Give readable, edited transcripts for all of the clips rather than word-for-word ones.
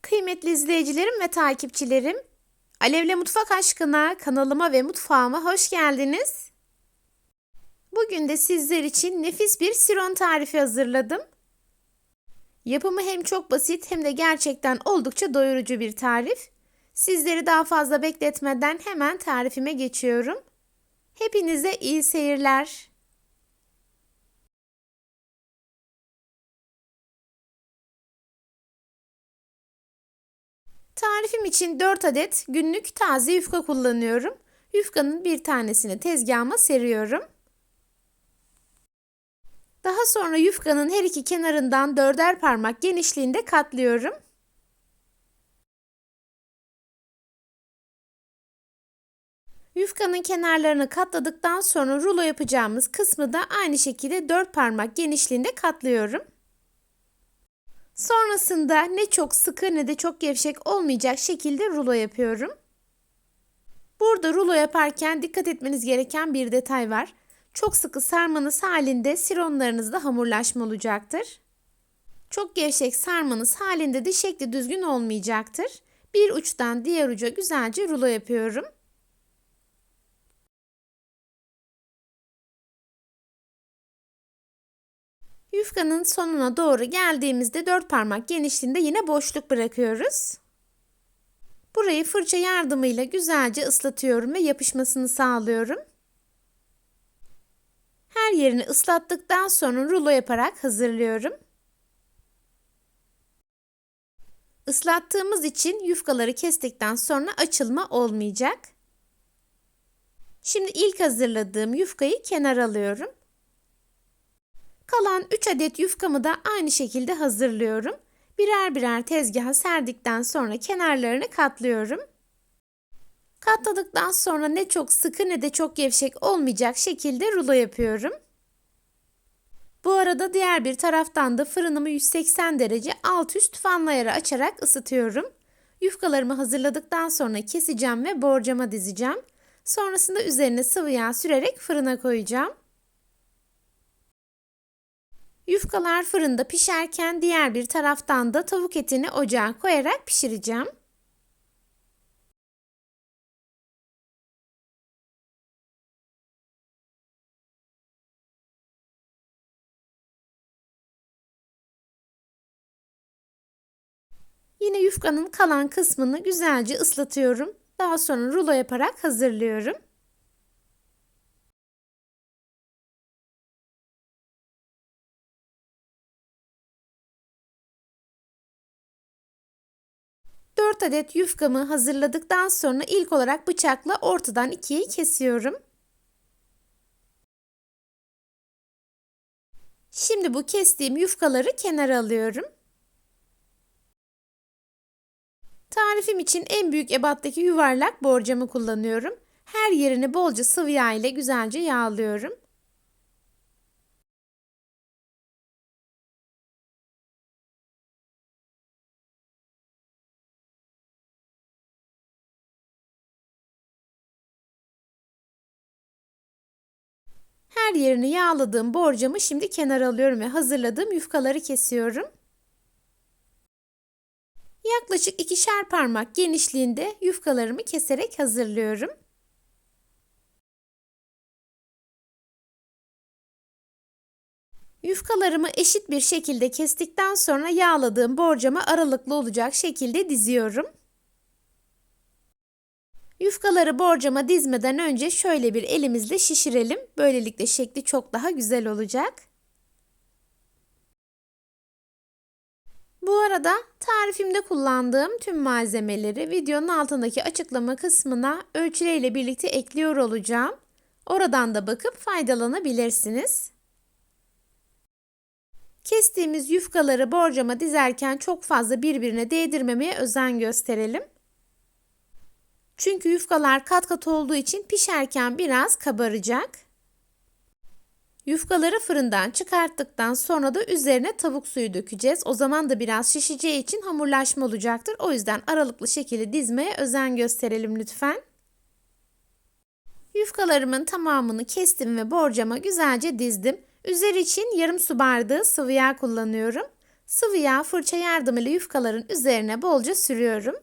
Kıymetli izleyicilerim ve takipçilerim, Alevle Mutfak Aşkına kanalıma ve mutfağıma hoş geldiniz. Bugün de sizler için nefis bir siron tarifi hazırladım. Yapımı hem çok basit hem de gerçekten oldukça doyurucu bir tarif. Sizleri daha fazla bekletmeden hemen tarifime geçiyorum. Hepinize iyi seyirler. Tarifim için 4 adet günlük taze yufka kullanıyorum. Yufkanın bir tanesini tezgahıma seriyorum. Daha sonra yufkanın her iki kenarından 4'er parmak genişliğinde katlıyorum. Yufkanın kenarlarını katladıktan sonra rulo yapacağımız kısmı da aynı şekilde 4 parmak genişliğinde katlıyorum. Sonrasında ne çok sıkı ne de çok gevşek olmayacak şekilde rulo yapıyorum. Burada rulo yaparken dikkat etmeniz gereken bir detay var. Çok sıkı sarmanız halinde sironlarınızda hamurlaşma olacaktır. Çok gevşek sarmanız halinde de şekli düzgün olmayacaktır. Bir uçtan diğer uca güzelce rulo yapıyorum. Yufkanın sonuna doğru geldiğimizde 4 parmak genişliğinde yine boşluk bırakıyoruz. Burayı fırça yardımıyla güzelce ıslatıyorum ve yapışmasını sağlıyorum. Her yerini ıslattıktan sonra rulo yaparak hazırlıyorum. Islattığımız için yufkaları kestikten sonra açılma olmayacak. Şimdi ilk hazırladığım yufkayı kenara alıyorum. Kalan 3 adet yufkamı da aynı şekilde hazırlıyorum. Birer birer tezgaha serdikten sonra kenarlarını katlıyorum. Katladıktan sonra ne çok sıkı ne de çok gevşek olmayacak şekilde rulo yapıyorum. Bu arada diğer bir taraftan da fırınımı 180 derece alt üst fan ayarı açarak ısıtıyorum. Yufkalarımı hazırladıktan sonra keseceğim ve borcama dizeceğim. Sonrasında üzerine sıvı yağ sürerek fırına koyacağım. Yufkalar fırında pişerken diğer bir taraftan da tavuk etini ocağa koyarak pişireceğim. Yine yufkanın kalan kısmını güzelce ıslatıyorum. Daha sonra rulo yaparak hazırlıyorum. Dört adet yufkamı hazırladıktan sonra ilk olarak bıçakla ortadan ikiye kesiyorum. Şimdi bu kestiğim yufkaları kenara alıyorum. Tarifim için en büyük ebattaki yuvarlak borcamı kullanıyorum. Her yerini bolca sıvı yağ ile güzelce yağlıyorum. Her yerini yağladığım borcamı şimdi kenara alıyorum ve hazırladığım yufkaları kesiyorum. Yaklaşık 2'şer parmak genişliğinde yufkalarımı keserek hazırlıyorum. Yufkalarımı eşit bir şekilde kestikten sonra yağladığım borcama aralıklı olacak şekilde diziyorum. Yufkaları borcama dizmeden önce şöyle bir elimizle şişirelim. Böylelikle şekli çok daha güzel olacak. Bu arada tarifimde kullandığım tüm malzemeleri videonun altındaki açıklama kısmına ölçüleriyle birlikte ekliyor olacağım. Oradan da bakıp faydalanabilirsiniz. Kestiğimiz yufkaları borcama dizerken çok fazla birbirine değdirmemeye özen gösterelim. Çünkü yufkalar kat kat olduğu için pişerken biraz kabaracak. Yufkaları fırından çıkarttıktan sonra da üzerine tavuk suyu dökeceğiz. O zaman da biraz şişeceği için hamurlaşma olacaktır. O yüzden aralıklı şekilde dizmeye özen gösterelim lütfen. Yufkalarımın tamamını kestim ve borcama güzelce dizdim. Üzeri için yarım su bardağı sıvı yağ kullanıyorum. Sıvı yağ fırça yardımıyla yufkaların üzerine bolca sürüyorum.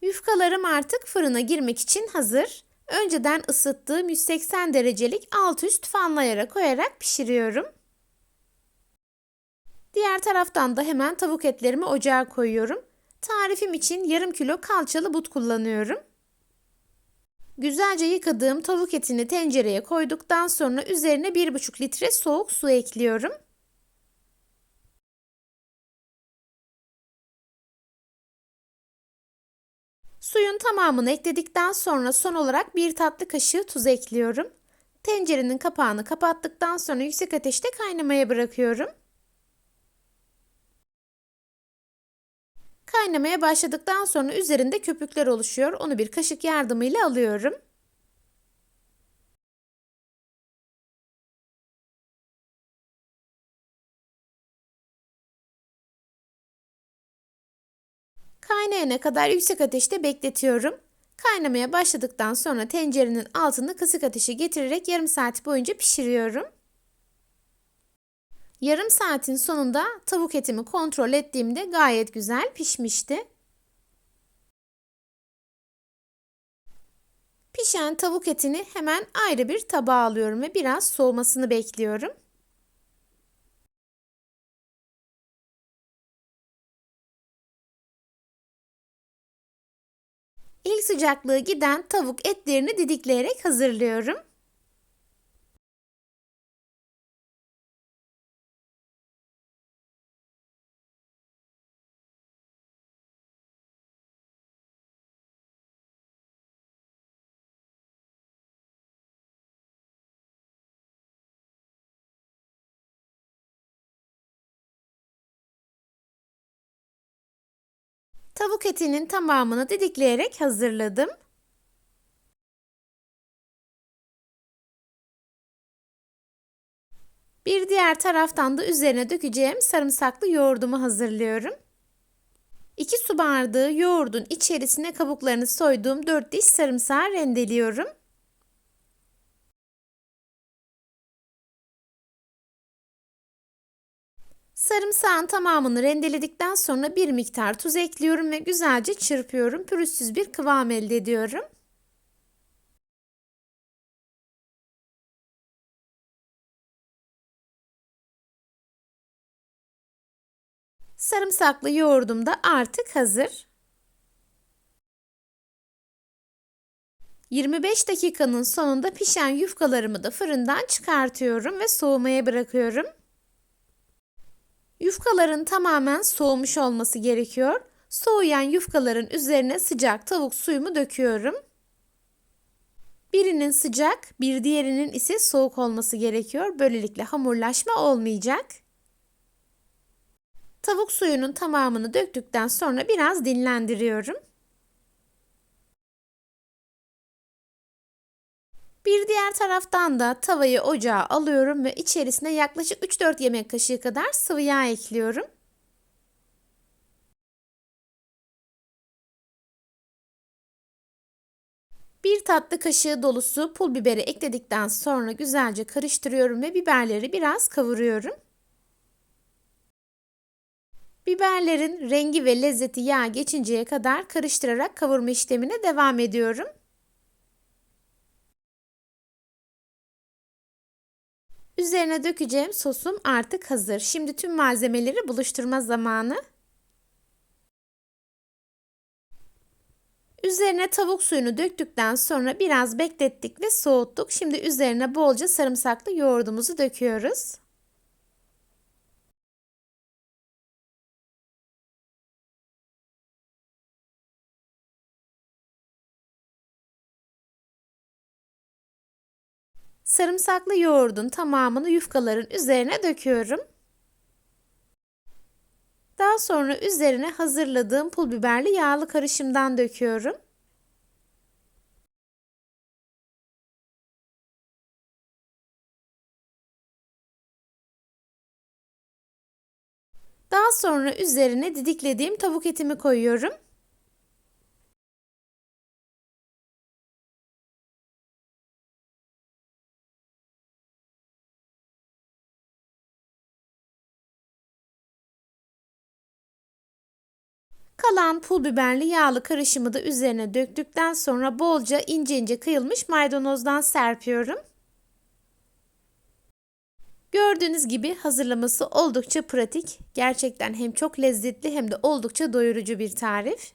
Yufkalarım artık fırına girmek için hazır. Önceden ısıttığım 180 derecelik alt üst fanlayara koyarak pişiriyorum. Diğer taraftan da hemen tavuk etlerimi ocağa koyuyorum. Tarifim için yarım kilo kalçalı but kullanıyorum. Güzelce yıkadığım tavuk etini tencereye koyduktan sonra üzerine 1,5 litre soğuk su ekliyorum. Suyun tamamını ekledikten sonra son olarak 1 tatlı kaşığı tuz ekliyorum. Tencerenin kapağını kapattıktan sonra yüksek ateşte kaynamaya bırakıyorum. Kaynamaya başladıktan sonra üzerinde köpükler oluşuyor. Onu bir kaşık yardımıyla alıyorum. Kaynayana kadar yüksek ateşte bekletiyorum. Kaynamaya başladıktan sonra tencerenin altını kısık ateşe getirerek yarım saat boyunca pişiriyorum. Yarım saatin sonunda tavuk etimi kontrol ettiğimde gayet güzel pişmişti. Pişen tavuk etini hemen ayrı bir tabağa alıyorum ve biraz soğumasını bekliyorum. İlk sıcaklığı giden tavuk etlerini didikleyerek hazırlıyorum. Tavuk etinin tamamını didikleyerek hazırladım. Bir diğer taraftan da üzerine dökeceğim sarımsaklı yoğurdumu hazırlıyorum. 2 su bardağı yoğurdun içerisine kabuklarını soyduğum 4 diş sarımsağı rendeliyorum. Sarımsağın tamamını rendeledikten sonra bir miktar tuz ekliyorum ve güzelce çırpıyorum. Pürüzsüz bir kıvam elde ediyorum. Sarımsaklı yoğurdum da artık hazır. 25 dakikanın sonunda pişen yufkalarımı da fırından çıkartıyorum ve soğumaya bırakıyorum. Yufkaların tamamen soğumuş olması gerekiyor. Soğuyan yufkaların üzerine sıcak tavuk suyumu döküyorum. Birinin sıcak, bir diğerinin ise soğuk olması gerekiyor. Böylelikle hamurlaşma olmayacak. Tavuk suyunun tamamını döktükten sonra biraz dinlendiriyorum. Bir diğer taraftan da tavayı ocağa alıyorum ve içerisine yaklaşık 3-4 yemek kaşığı kadar sıvı yağ ekliyorum. Bir tatlı kaşığı dolusu pul biberi ekledikten sonra güzelce karıştırıyorum ve biberleri biraz kavuruyorum. Biberlerin rengi ve lezzeti yağa geçinceye kadar karıştırarak kavurma işlemine devam ediyorum. Üzerine dökeceğim sosum artık hazır. Şimdi tüm malzemeleri buluşturma zamanı. Üzerine tavuk suyunu döktükten sonra biraz beklettik ve soğuttuk. Şimdi üzerine bolca sarımsaklı yoğurdumuzu döküyoruz. Sarımsaklı yoğurdun tamamını yufkaların üzerine döküyorum. Daha sonra üzerine hazırladığım pul biberli yağlı karışımdan döküyorum. Daha sonra üzerine didiklediğim tavuk etimi koyuyorum. Kalan pul biberli yağlı karışımı da üzerine döktükten sonra bolca ince ince kıyılmış maydanozdan serpiyorum. Gördüğünüz gibi hazırlaması oldukça pratik. Gerçekten hem çok lezzetli hem de oldukça doyurucu bir tarif.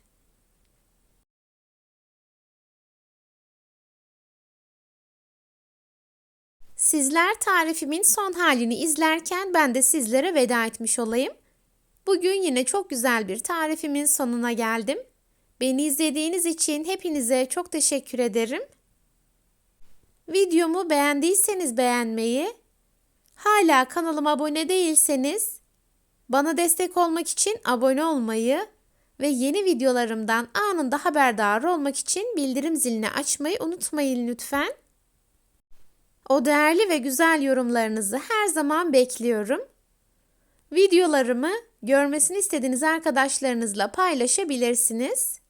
Sizler tarifimin son halini izlerken ben de sizlere veda etmiş olayım. Bugün yine çok güzel bir tarifimin sonuna geldim. Beni izlediğiniz için hepinize çok teşekkür ederim. Videomu beğendiyseniz beğenmeyi, hala kanalıma abone değilseniz bana destek olmak için abone olmayı ve yeni videolarımdan anında haberdar olmak için bildirim zilini açmayı unutmayın lütfen. O değerli ve güzel yorumlarınızı her zaman bekliyorum. Videolarımı görmesini istediğiniz arkadaşlarınızla paylaşabilirsiniz.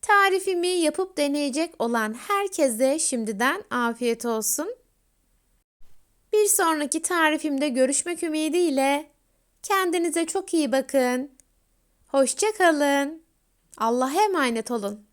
Tarifimi yapıp deneyecek olan herkese şimdiden afiyet olsun. Bir sonraki tarifimde görüşmek ümidiyle. Kendinize çok iyi bakın. Hoşça kalın. Allah'a emanet olun.